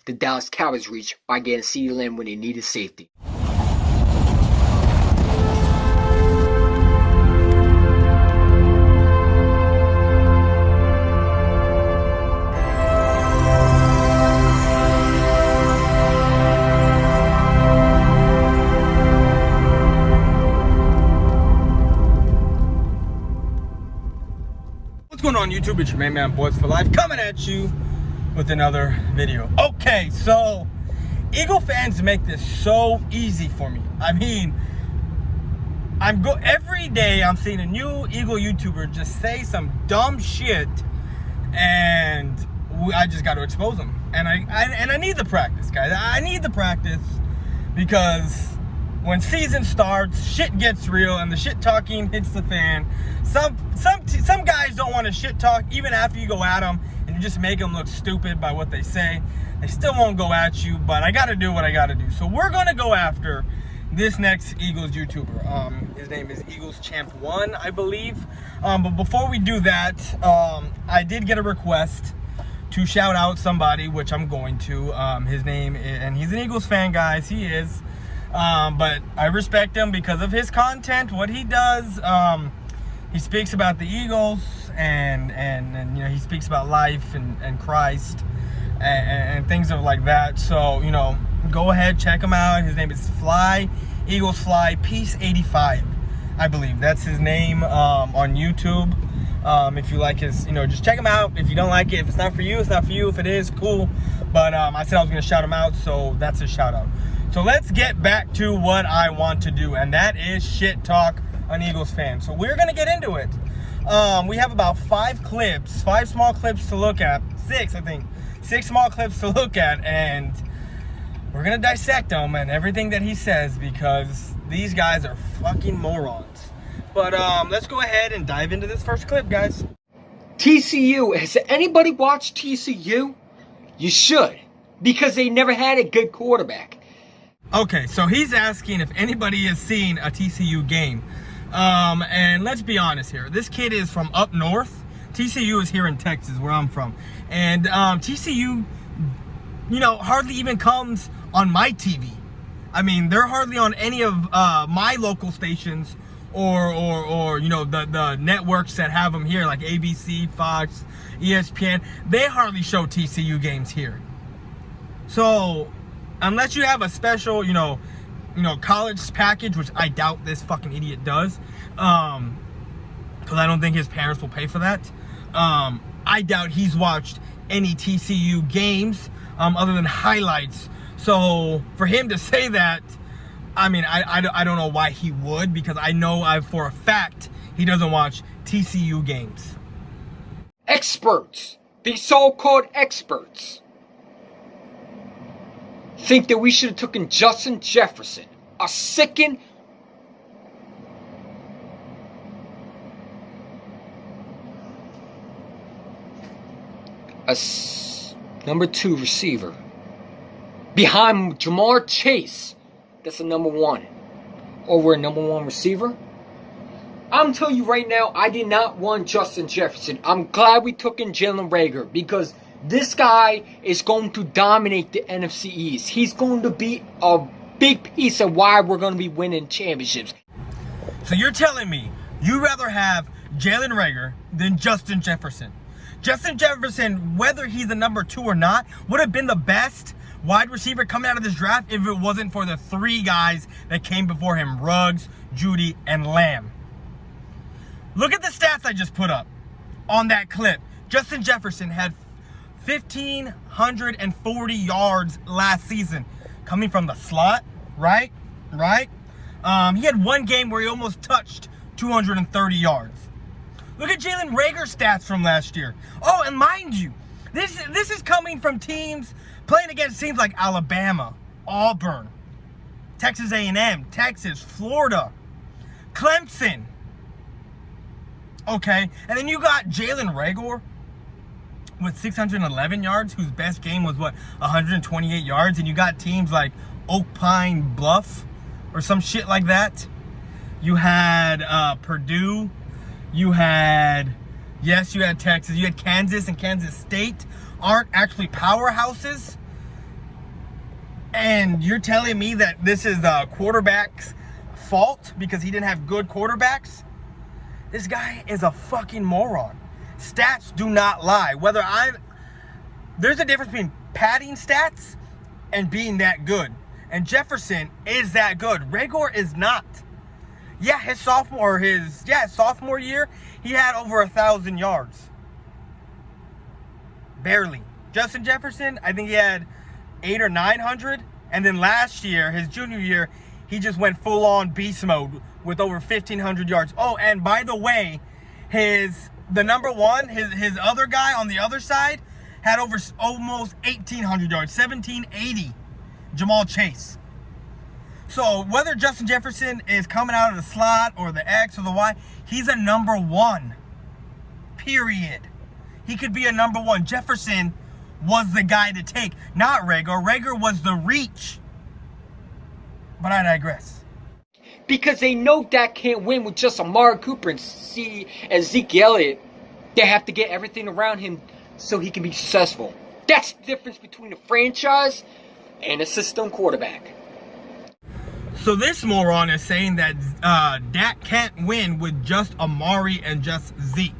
the Dallas Cowboys reached by getting CeeDee Lamb when they needed safety. What's going on YouTube? It's your main man Boys for Life coming at you with another video. Okay, so Eagle fans make this so easy for me. I mean, every day I'm seeing a new Eagle YouTuber just say some dumb shit, and I just got to expose them. And I need the practice, guys. I need the practice because when season starts, shit gets real and the shit talking hits the fan. Some guys don't want to shit talk even after you go at them and you just make them look stupid by what they say. They still won't go at you, but I got to do what I got to do. So we're going to go after this next Eagles YouTuber. His name is Eagles Champ 1, I believe. But before we do that, I did get a request to shout out somebody, which I'm going to. His name is, and he's an Eagles fan, guys. He is. But I respect him because of his content, what he does. He speaks about the Eagles and you know, he speaks about life and Christ and things of like that. So, you know, go ahead, check him out. His name is Eagles Fly Peace 85, I believe. That's his name on YouTube. If you like his, you know, just check him out. If you don't like it, if it's not for you, it's not for you. If it is, cool. But I said I was going to shout him out, so that's a shout out. So let's get back to what I want to do, and that is shit talk on Eagles fans. So we're going to get into it. We have about 5 small clips to look at. 6, I think. 6 small clips to look at, and we're going to dissect them and everything that he says because these guys are fucking morons. But let's go ahead and dive into this first clip, guys. TCU. Has anybody watched TCU? You should, because they never had a good quarterback. Okay, so he's asking if anybody has seen a TCU game. And let's be honest here. This kid is from up north. TCU is here in Texas, where I'm from. And TCU, you know, hardly even comes on my TV. I mean, they're hardly on any of my local stations or you know, the networks that have them here, like ABC, Fox, ESPN. They hardly show TCU games here. So unless you have a special, you know, college package, which I doubt this fucking idiot does, because I don't think his parents will pay for that. I doubt he's watched any TCU games other than highlights. So for him to say that, I mean, I don't know why he would, because I know for a fact he doesn't watch TCU games. Experts, the so-called experts, think that we should have taken Justin Jefferson, a sickened number 2 receiver behind Jamar Chase. That's a number 1 over a number 1 receiver. I'm telling you right now, I did not want Justin Jefferson. I'm glad we took in Jalen Reagor, because this guy is going to dominate the NFC East. He's going to be a big piece of why we're going to be winning championships. So you're telling me you'd rather have Jalen Reagor than Justin Jefferson? Justin Jefferson, whether he's a number 2 or not, would have been the best wide receiver coming out of this draft if it wasn't for the 3 guys that came before him: Ruggs, Judy, and Lamb. Look at the stats I just put up on that clip. Justin Jefferson had 1,540 yards last season, coming from the slot, right? He had one game where he almost touched 230 yards. Look at Jalen Reagor's stats from last year. Oh, and mind you, this is coming from teams playing against teams like Alabama, Auburn, Texas A&M, Texas, Florida, Clemson. Okay, and then you got Jalen Reagor with 611 yards, whose best game was, 128 yards. And you got teams like Oak Pine Bluff or some shit like that. You had Purdue. You had Texas. You had Kansas and Kansas State. Aren't actually powerhouses. And you're telling me that this is the quarterback's fault because he didn't have good quarterbacks? This guy is a fucking moron. Stats do not lie. There's a difference between padding stats and being that good. And Jefferson is that good. Rager is not. Yeah, his sophomore year, he had over 1,000 yards. Barely. Justin Jefferson, I think he had 800 or 900. And then last year, his junior year, he just went full-on beast mode with over 1,500 yards. Oh, and by the way, the number one, his other guy on the other side had almost 1,800 yards, 1,780. Ja'Marr Chase. So whether Justin Jefferson is coming out of the slot or the X or the Y, he's a number one. Period. He could be a number one. Jefferson was the guy to take, not Rager. Rager was the reach. But I digress. Because they know Dak can't win with just Amari Cooper and Zeke Elliott. They have to get everything around him so he can be successful. That's the difference between a franchise and a system quarterback. So this moron is saying that Dak can't win with just Amari and just Zeke.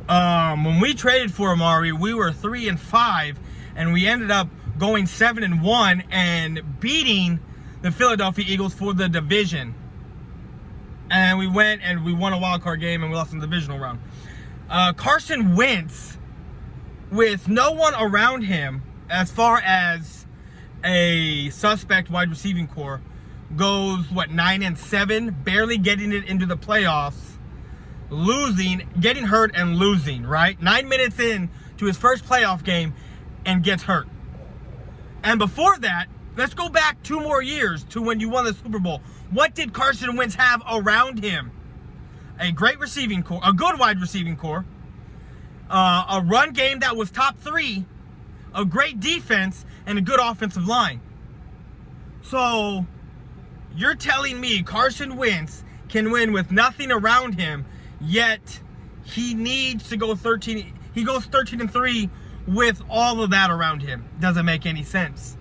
When we traded for Amari, we were 3-5, and we ended up going 7-1 and beating the Philadelphia Eagles for the division. And we went and we won a wild card game and we lost in the divisional round. Carson Wentz, with no one around him as far as a suspect wide receiving core, goes 9-7, barely getting it into the playoffs, losing, getting hurt and losing, right? 9 minutes in to his first playoff game and gets hurt. And before that, let's go back 2 more years to when you won the Super Bowl. What did Carson Wentz have around him? A great receiving core, a good wide receiving core, a run game that was top 3, a great defense, and a good offensive line. So you're telling me Carson Wentz can win with nothing around him, yet he needs to go 13. He goes 13-3 with all of that around him. Doesn't make any sense.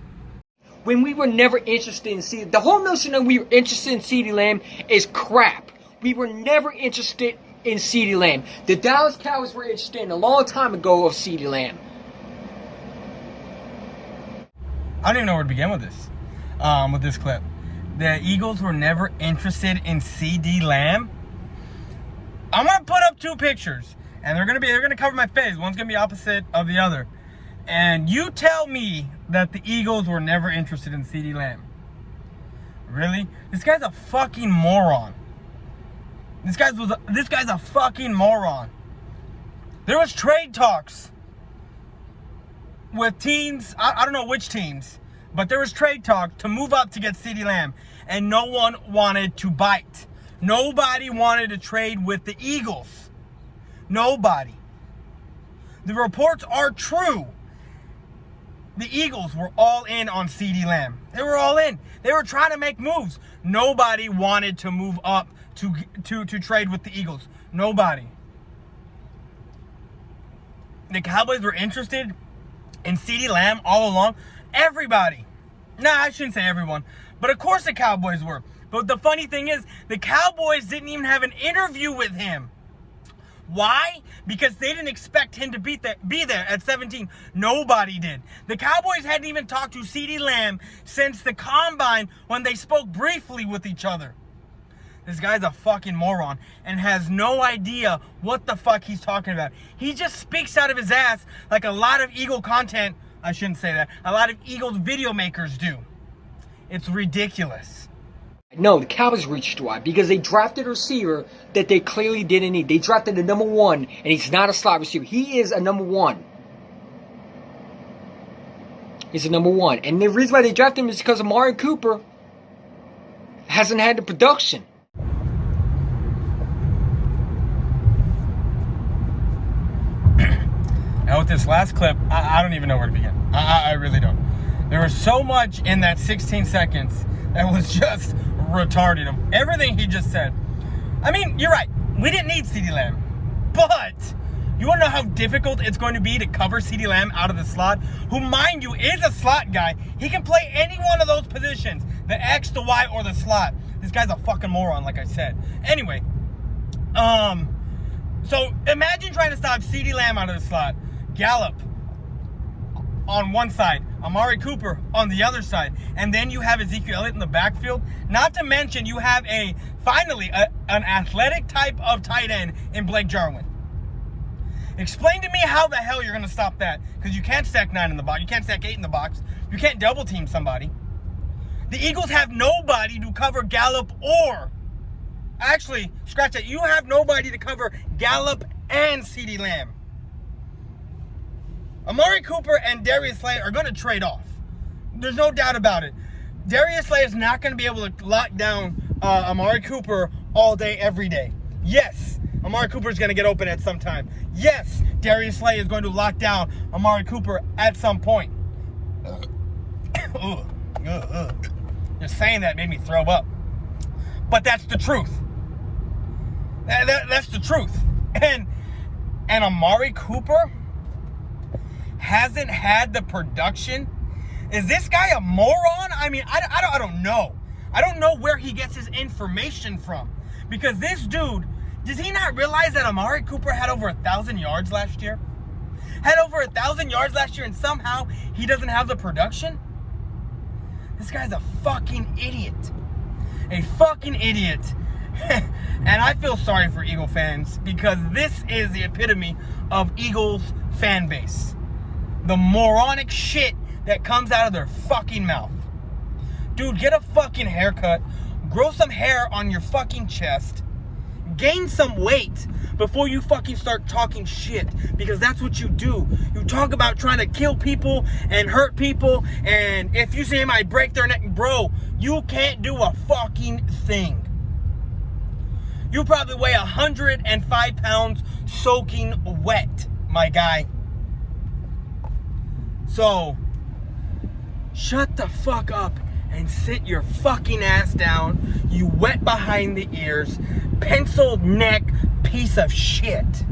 When we were never interested in CeeDee, the whole notion that we were interested in CeeDee Lamb is crap. We were never interested in CeeDee Lamb. The Dallas Cowboys were interested in a long time ago of CeeDee Lamb. I don't even know where to begin with this clip. The Eagles were never interested in CeeDee Lamb. I'm gonna put up 2 pictures, and they're gonna cover my face. One's gonna be opposite of the other. And you tell me that the Eagles were never interested in CeeDee Lamb. Really? This guy's a fucking moron. This guy's a fucking moron. There was trade talks with teams, I don't know which teams, but there was trade talk to move up to get CeeDee Lamb, and no one wanted to bite. Nobody wanted to trade with the Eagles. Nobody. The reports are true. The Eagles were all in on CeeDee Lamb. They were all in. They were trying to make moves. Nobody wanted to move up to trade with the Eagles. Nobody. The Cowboys were interested in CeeDee Lamb all along. Everybody. Nah, I shouldn't say everyone. But of course the Cowboys were. But the funny thing is, the Cowboys didn't even have an interview with him. Why? Because they didn't expect him to be there at 17. Nobody did. The Cowboys hadn't even talked to CeeDee Lamb since the combine when they spoke briefly with each other. This guy's a fucking moron and has no idea what the fuck he's talking about. He just speaks out of his ass like a lot of Eagle content, I shouldn't say that, a lot of Eagles video makers do. It's ridiculous. No, the Cowboys reached wide because they drafted a receiver that they clearly didn't need. They drafted the number 1, and he's not a slot receiver. He is a number 1. He's a number 1. And the reason why they drafted him is because Amari Cooper hasn't had the production. Now with this last clip, I don't even know where to begin. I really don't. There was so much in that 16 seconds that was just retarded of everything he just said. I mean, you're right. We didn't need CeeDee Lamb. But You want to know how difficult it's going to be to cover CeeDee Lamb out of the slot? Who, mind you, is a slot guy. He can play any one of those positions. The X, the Y, or the slot. This guy's a fucking moron, like I said. Anyway. So imagine trying to stop CeeDee Lamb out of the slot. Gallup on one side. Amari Cooper on the other side. And then you have Ezekiel Elliott in the backfield. Not to mention you have finally an athletic type of tight end in Blake Jarwin. Explain to me how the hell you're going to stop that. Because you can't stack 9 in the box. You can't stack 8 in the box. You can't double team somebody. The Eagles have nobody to cover Gallup or... Actually, scratch that. You have nobody to cover Gallup and CeeDee Lamb. Amari Cooper and Darius Slay are going to trade off. There's no doubt about it. Darius Slay is not going to be able to lock down Amari Cooper all day, every day. Yes, Amari Cooper is going to get open at some time. Yes, Darius Slay is going to lock down Amari Cooper at some point. Just saying that made me throw up. But that's the truth. That's the truth. And Amari Cooper hasn't had the production. Is this guy a moron? I mean, I don't know. I don't know where he gets his information from. Because this dude, does he not realize that Amari Cooper had over 1,000 yards last year? Had over 1,000 yards last year and somehow he doesn't have the production? This guy's a fucking idiot. A fucking idiot. And I feel sorry for Eagle fans because this is the epitome of Eagles fan base. The moronic shit that comes out of their fucking mouth. Dude, get a fucking haircut. Grow some hair on your fucking chest. Gain some weight before you fucking start talking shit. Because that's what you do. You talk about trying to kill people and hurt people. And if you see him, I break their neck. Bro, you can't do a fucking thing. You probably weigh 105 pounds soaking wet, my guy. So, shut the fuck up and sit your fucking ass down, you wet behind the ears, penciled neck piece of shit.